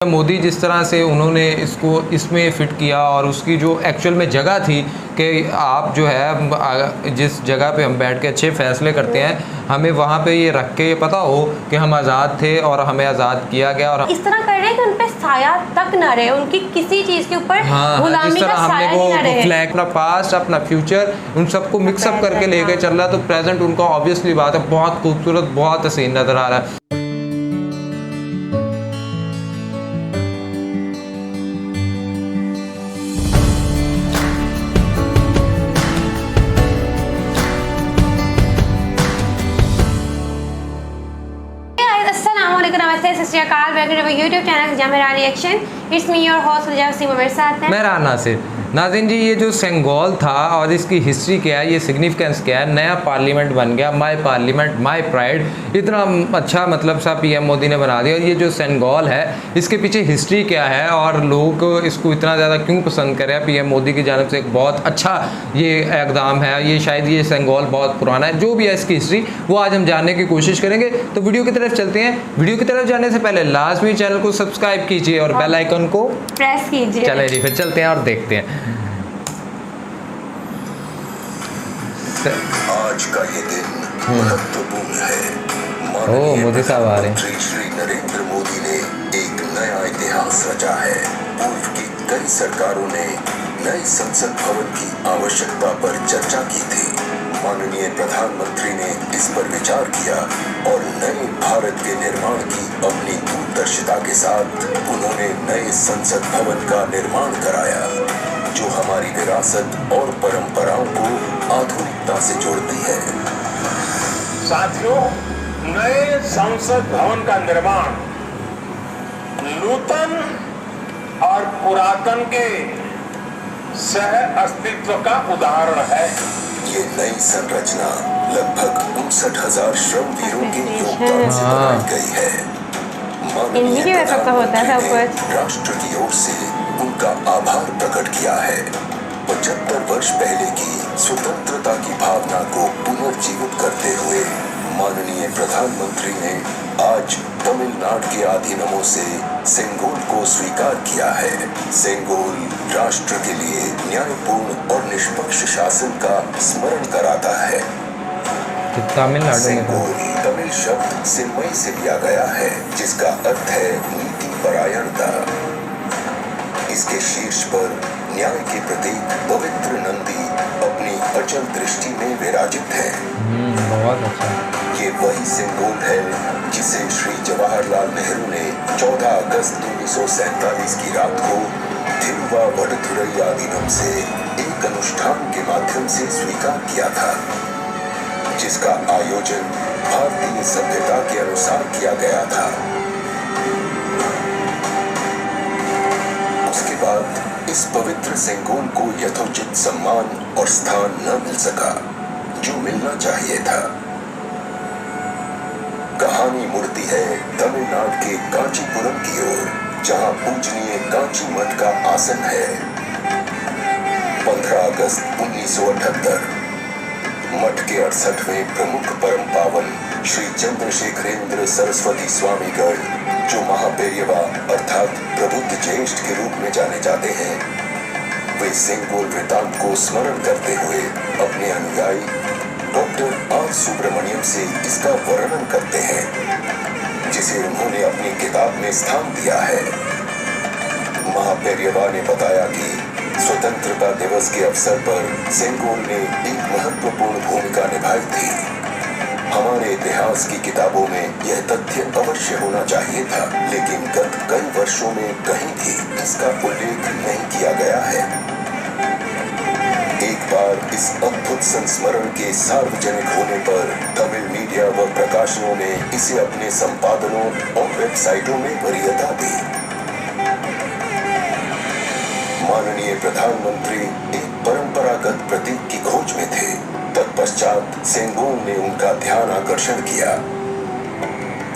मोदी जिस तरह से उन्होंने इसको इसमें फ़िट किया और उसकी जो एक्चुअल में जगह थी कि आप जो है जिस जगह पे हम बैठ के अच्छे फ़ैसले करते हैं हमें वहाँ पे ये रख के ये पता हो कि हम आज़ाद थे और हमें आज़ाद किया गया। और इस तरह कर रहे हैं कि उन पे साया तक ना रहे, उनकी किसी चीज़ के ऊपर गुलामी का साया ही ना रहे। फ्लैग अपना पास्ट अपना फ्यूचर उन सबको मिक्सअप करके लेके चल रहा है, तो प्रेजेंट उनका ऑब्वियसली बात है बहुत खूबसूरत बहुत हसीन नज़र आ रहा है। यूट्यूब चैनल जहाँ मेरा reaction it's me your host Wasim मेरे साथ है मेरा नासिर। नाज़रीन जी, ये जो सेंगोल था और इसकी हिस्ट्री क्या है, ये सिग्निफिकेंस क्या है, नया पार्लियामेंट बन गया, माय पार्लियामेंट माय प्राइड, इतना अच्छा मतलब सा पीएम मोदी ने बना दिया। और ये जो सेंगोल है इसके पीछे हिस्ट्री क्या है और लोग इसको इतना ज़्यादा क्यों पसंद करें। पीएम मोदी की जानब से एक बहुत अच्छा ये इक़दाम है, ये शायद ये सेंगोल बहुत पुराना है, जो भी है इसकी हिस्ट्री वो आज हम जानने की कोशिश करेंगे। तो वीडियो की तरफ चलते हैं। वीडियो की तरफ जाने से पहले लाजमी चैनल को सब्सक्राइब कीजिए और बेल आइकन को प्रेस कीजिए। चले जी फिर चलते हैं और देखते हैं। आज का ये दिन महत्वपूर्ण है। मोदी साहब आ रहे हैं। श्री नरेंद्र मोदी ने एक नया इतिहास रचा है। पूर्व की कई सरकारों ने नए संसद भवन की आवश्यकता पर चर्चा की थी। माननीय प्रधानमंत्री ने इस पर विचार किया और नए भारत के निर्माण की अपनी दूरदर्शिता के साथ उन्होंने नए संसद भवन का निर्माण कराया, जो हमारी विरासत और परंपराओं को आधुनिकता से जोड़ती है। साथियों, नए संसद भवन का निर्माण नूतन और पुरातन के सह अस्तित्व का उदाहरण है। ये नई संरचना लगभग 59,000 श्रमवीरों के योगदान से बनाई गई है। इन्हीं की वजह से होता है सब कुछ। राष्ट्र की ओर से उनका आभार प्रकट किया है। 75 वर्ष पहले की स्वतंत्रता की भावना को पुनर्जीवित करते हुए माननीय प्रधानमंत्री ने आज तमिलनाडु के अधीनमों से सेंगोल को स्वीकार किया है। सेंगोल राष्ट्र के लिए न्यायपूर्ण और निष्पक्ष शासन का स्मरण कराता है। तमिलनाडु सेंगोल तमिल शब्द सिम्मई से लिया गया है, जिसका अर्थ है नीति परायणता। इसके शीर्ष पर न्याय के प्रतीक पवित्र नंदी अपनी अचल दृष्टि में विराजित है। बहुत अच्छा। ये वही सेंगोल है जिसे श्री जवाहरलाल नेहरू ने 14 अगस्त 1947 की रात को थिरुवावडुथुरई आधीनम से एक अनुष्ठान के माध्यम से स्वीकार किया था, जिसका आयोजन भारतीय सभ्यता के अनुसार किया गया था। उसके बाद इस पवित्र सेंगोल को यथोचित सम्मान और स्थान न मिल सका, जो मिलना चाहिए था। कहानी मुड़ती है तमिलनाडु के कांचीपुरम की ओर, जहां पूजनीय कांची मठ का आसन है। 15 अगस्त 1978 मठ के 68वें प्रमुख परम पावन श्री चंद्रशेखरेंद्र सरस्वती स्वामीगढ़, जो महापेरियवा अर्थात प्रबुद्ध ज्येष्ठ के रूप में जाने जाते हैं, वे सेंगोल वृतांत को स्मरण करते हुए अपने अनुयायी डॉक्टर आर सुब्रमण्यम से इसका वर्णन करते हैं, जिसे उन्होंने अपनी किताब में स्थान दिया है। महापेरियवा ने बताया कि स्वतंत्रता दिवस के अवसर पर सेंगोल ने एक महत्वपूर्ण भूमिका निभाई थी। हमारे इतिहास की किताबों में यह तथ्य अवश्य होना चाहिए था, लेकिन गत कई वर्षों में कहीं भी इसका उल्लेख नहीं किया गया है। एक बार इस अद्भुत संस्मरण के सार्वजनिक होने पर तमिल मीडिया व प्रकाशनों ने इसे अपने संपादनों और वेबसाइटों में वरीयता दी। माननीय प्रधानमंत्री एक परंपरागत प्रतीक की खोज में थे। तत्पश्चात सेंगोल ने उनका ध्यान आकर्षण किया।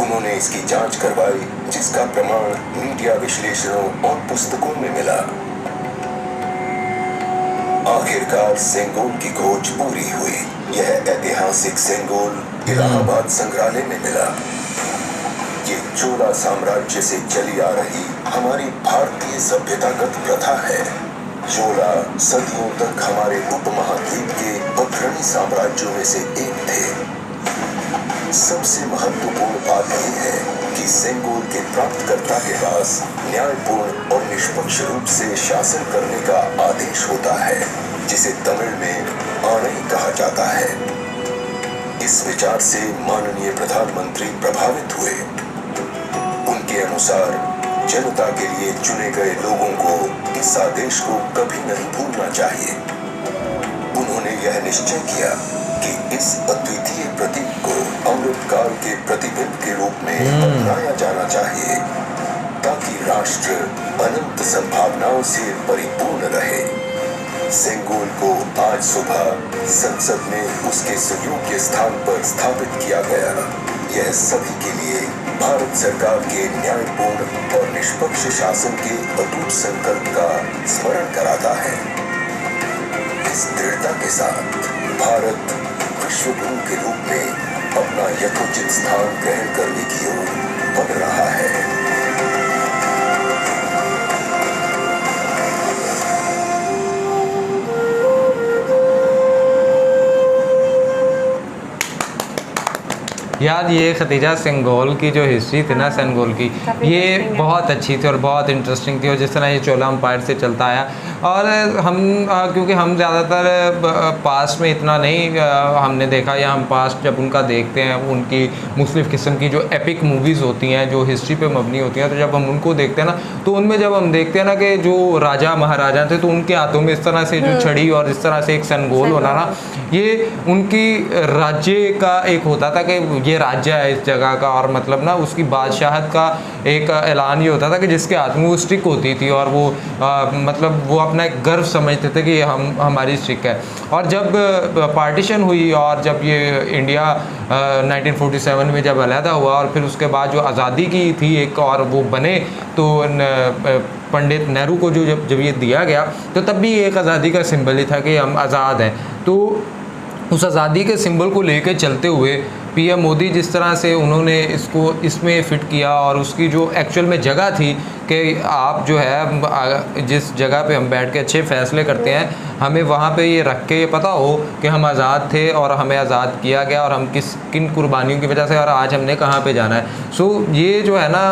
उन्होंने इसकी जांच करवाई, जिसका प्रमाण मीडिया विश्लेषणों और पुस्तकों में मिला। आखिरकार सेंगोल की खोज पूरी हुई। यह ऐतिहासिक सेंगोल इलाहाबाद संग्रहालय में मिला। ये चोला साम्राज्य से चली आ रही हमारी भारतीय सभ्यतागत प्रथा है। चोला सदियों तक हमारे उपमहाद्वीप के अग्रणी साम्राज्यों में से एक थे। सबसे महत्वपूर्ण बात यह है कि सेंगोल के प्राप्तकर्ता के पास न्यायपूर्ण और निष्पक्ष रूप से शासन करने का आदेश होता है, जिसे तमिल में आनई कहा जाता है। इस विचार से माननीय प्रधानमंत्री प्रभावित हुए। उनके अनुसार जनता के लिए चुने गए लोगों को इस आदेश को कभी नहीं भूलना चाहिए। उन्होंने यह निश्चय किया कि इस अद्वितीय प्रतीक को अमृतकाल के प्रतिबिंब के रूप में अपनाया जाना चाहिए, ताकि राष्ट्र अनंत संभावनाओं से परिपूर्ण रहे। सेंगोल को आज सुबह संसद में उसके सुयोग्य स्थान पर स्थापित किया गया। यह सभी के लिए भारत सरकार के न्यायपूर्ण और निष्पक्ष शासन के अटूट संकल्प का स्मरण कराता है। इस दृढ़ता के साथ भारत विश्व गुरु के रूप में अपना यथोचित स्थान ग्रहण करने की ओर बढ़ रहा है। यार ये खतीजा सेंगोल की जो हिस्ट्री थी ना, सेंगोल की, ये बहुत अच्छी थी और बहुत इंटरेस्टिंग थी। और जिस तरह ये चोला एम्पायर से चलता आया, और हम क्योंकि हम ज़्यादातर पास्ट में इतना नहीं हमने देखा, या हम पास्ट जब उनका देखते हैं, उनकी मुख्तलिफ़ किस्म की जो एपिक मूवीज़ होती हैं जो हिस्ट्री पे मबनी होती हैं, तो जब हम उनको देखते हैं ना, तो उनमें जब हम देखते हैं ना कि जो राजा महाराजा थे, तो उनके हाथों में इस तरह से जो छड़ी और इस तरह से एक सेंगोल होना ना, ये उनकी राज्य का एक होता था कि ये राज्य है इस जगह का, और मतलब ना उसकी बादशाहत का एक ऐलान ये होता था कि जिसके हाथ में वो स्टिक होती थी, और वो मतलब वो अपना एक गर्व समझते थे कि हमारी स्टिक है। और जब पार्टीशन हुई और जब ये इंडिया 1947 में जब अलहदा हुआ, और फिर उसके बाद जो आज़ादी की थी एक और वो बने, तो पंडित नेहरू को जो जब ये दिया गया, तो तब भी एक आज़ादी का सिंबल ही था कि हम आज़ाद हैं। तो उस आज़ादी के सिंबल को लेकर चलते हुए पीएम मोदी जिस तरह से उन्होंने इसको इसमें फ़िट किया, और उसकी जो एक्चुअल में जगह थी कि आप जो है जिस जगह पे हम बैठ के अच्छे फ़ैसले करते हैं, हमें वहाँ पे ये रख के ये पता हो कि हम आज़ाद थे और हमें आज़ाद किया गया, और हम किन कुर्बानियों की वजह से, और आज हमने कहाँ पे जाना है। सो ये जो है ना,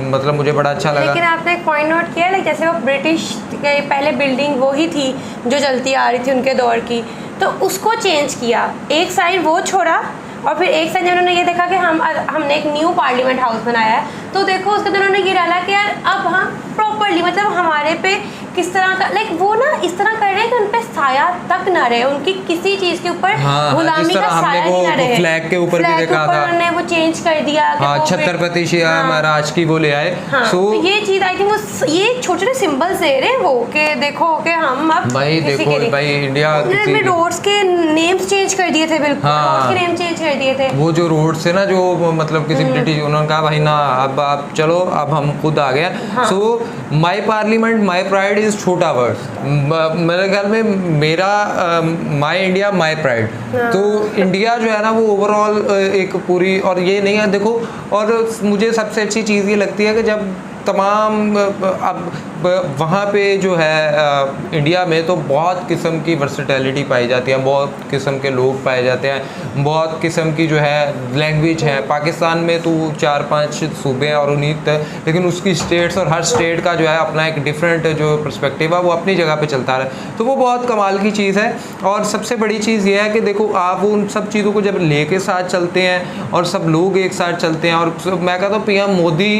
मतलब मुझे बड़ा अच्छा लगा। लेकिन आपने एक पॉइंट नोट किया, लाइक जैसे वो ब्रिटिश के पहले बिल्डिंग वही थी जो चलती आ रही थी उनके दौर की, तो उसको चेंज किया, एक साइड वो छोड़ा, और फिर एक साइड उन्होंने ये देखा कि हमने एक न्यू पार्लियामेंट हाउस बनाया है, तो देखो उसके अंदर उन्होंने ये डाला कि यार अब हम प्रॉपर्ली, मतलब हमारे पे किस तरह का, लाइक वो ना इस तरह कर रहे हैं कि उन पे साया तक ना रहे, उनकी किसी चीज़ के ऊपर गुलामी का साया ही ना रहे। फ्लैग के ऊपर भी देखा था, उन्होंने वो चेंज कर दिया, छत्रपति शिवाजी महाराज की वो ले आए। तो ये चीज़ आई थिंक वो ये छोटे छोटे सिंबल्स दे रहे हैं वो, कि देखो कि हम अब भाई देखो भाई इंडिया में रोड्स के नेम्स चेंज कर दिए थे, बिल्कुल रोड्स के नेम चेंज कर दिए थे। वो जो रोड से ना, जो मतलब किसी ब्रिटिश, उन्होंने कहा भाई ना, अब आप चलो, अब हम खुद आ गए। सो माई पार्लियामेंट माई प्राइड इज छोटा वर्ड, मेरे ख्याल में मेरा माई इंडिया माई प्राइड। तो इंडिया जो है ना, वो ओवरऑल एक पूरी, और ये नहीं है देखो, और मुझे सबसे अच्छी चीज़ ये लगती है कि जब तमाम अब वहाँ पे जो है इंडिया में तो बहुत किस्म की वर्सेटैलिटी पाई जाती है, बहुत किस्म के लोग पाए जाते हैं, बहुत किस्म की जो है लैंग्वेज है। पाकिस्तान में तो 4-5 सूबे हैं और उन्हीं, लेकिन उसकी स्टेट्स और हर स्टेट का जो है अपना एक डिफरेंट जो पर्सपेक्टिव है वो अपनी जगह पे चलता है, तो वो बहुत कमाल की चीज़ है। और सबसे बड़ी चीज़ ये है कि देखो आप उन सब चीज़ों को जब ले के साथ चलते हैं और सब लोग एक साथ चलते हैं, और मैं कहता हूँ पीएम मोदी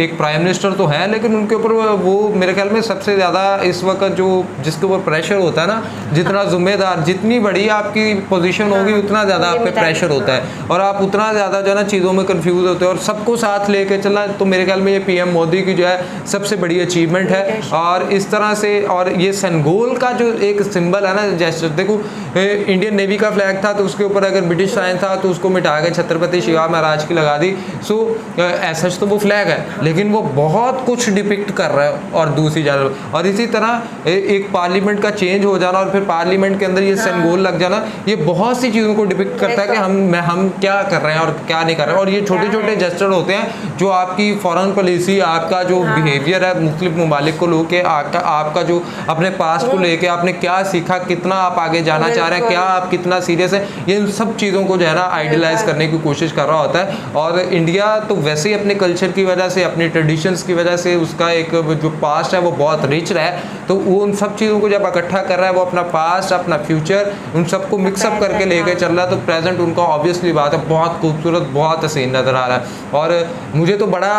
एक प्राइम मिनिस्टर तो है, लेकिन उनके ऊपर वो मेरे ख्याल में सबसे ज़्यादा इस वक्त जो जिसके ऊपर प्रेशर होता है ना, जितना जिम्मेदार, जितनी बड़ी आपकी पोजीशन होगी उतना ज़्यादा आप पे प्रेशर होता है, और आप उतना ज़्यादा जो है ना चीज़ों में कंफ्यूज होते हैं, और सबको साथ लेके चलना, तो मेरे ख्याल में ये पीएम मोदी की जो है सबसे बड़ी अचीवमेंट है। और इस तरह से, और ये सेंगोल का जो एक सिंबल है ना, जैसे देखो इंडियन नेवी का फ्लैग था, तो उसके ऊपर अगर ब्रिटिश साइन था तो उसको मिटा के छत्रपति शिवाजी महाराज की लगा दी। सो ऐसा तो वो फ्लैग है, लेकिन वो बहुत कुछ डिपिक्ट कर रहा है और दूसरी जानब। और इसी तरह एक पार्लियामेंट का चेंज हो जाना और फिर पार्लियामेंट के अंदर ये सेंगोल लग जाना, ये बहुत सी चीज़ों को डिपिक्ट करता है कि हम क्या कर रहे हैं और क्या नहीं कर रहे हैं। और ये छोटे छोटे जेस्चर होते हैं जो आपकी फॉरेन पॉलिसी, आपका जो बिहेवियर है मुख्तलिफ ममालिक को लेके, आपका जो अपने पास्ट को लेके आपने क्या सीखा, कितना आप आगे जाना चाह रहे हैं, क्या आप कितना सीरियस है, ये इन सब चीज़ों को जो है ना आइडियलाइज करने की कोशिश कर रहा होता है। और इंडिया तो वैसे ही अपने कल्चर की वजह से, अपनी ट्रेडिशंस की वजह से, उसका एक जो पास्ट है वो बहुत रिच रहा है, तो वो उन सब चीज़ों को जब इकट्ठा कर रहा है, वो अपना पास्ट, अपना फ्यूचर, उन सबको मिक्सअप करके लेके चल रहा है, तो प्रेजेंट उनका ऑब्वियसली बात है बहुत खूबसूरत, बहुत हसीन नज़र आ रहा है। और मुझे तो बड़ा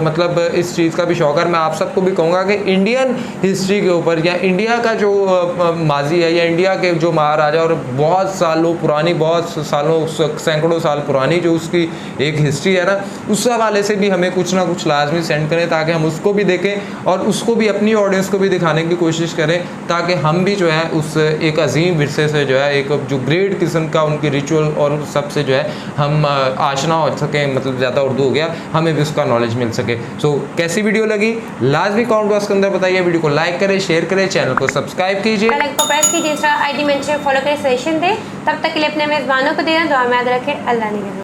मतलब इस चीज़ का भी शौक है। मैं आप सबको भी कहूँगा कि इंडियन हिस्ट्री के ऊपर या इंडिया का जो माजी है या इंडिया के जो महाराजा और बहुत सालों पुरानी, बहुत सालों सैकड़ों साल पुरानी जो उसकी एक हिस्ट्री है ना, उस हवाले से भी हमें कुछ ना कुछ लाजमी सेंड करें ताकि हम उसको भी देखें और उसको भी अपनी ऑडियंस को भी दिखाने की कोशिश करें, ताकि हम भी जो है उस एक अजीम विरसे से जो है, एक जो ग्रेट किस्म का उनकी रिचुअल और सबसे जो है हम आशना हो सकें। मतलब ज़्यादा उर्दू हो गया, हमें भी उसका नॉलेज मिल सके। सो कैसी वीडियो लगी लाजमी कमेंट बॉक्स के अंदर बताइए। वीडियो को लाइक करें, शेयर करें, चैनल को सब्सक्राइब कीजिए, बेल आइकन को प्रेस कीजिए, इंस्टा आईडी मेंशन फॉलो करें, सजेशन दें। तब तक के लिए अपने मेज़बानों को देना, दुआ में याद रखें। अल्लाह ने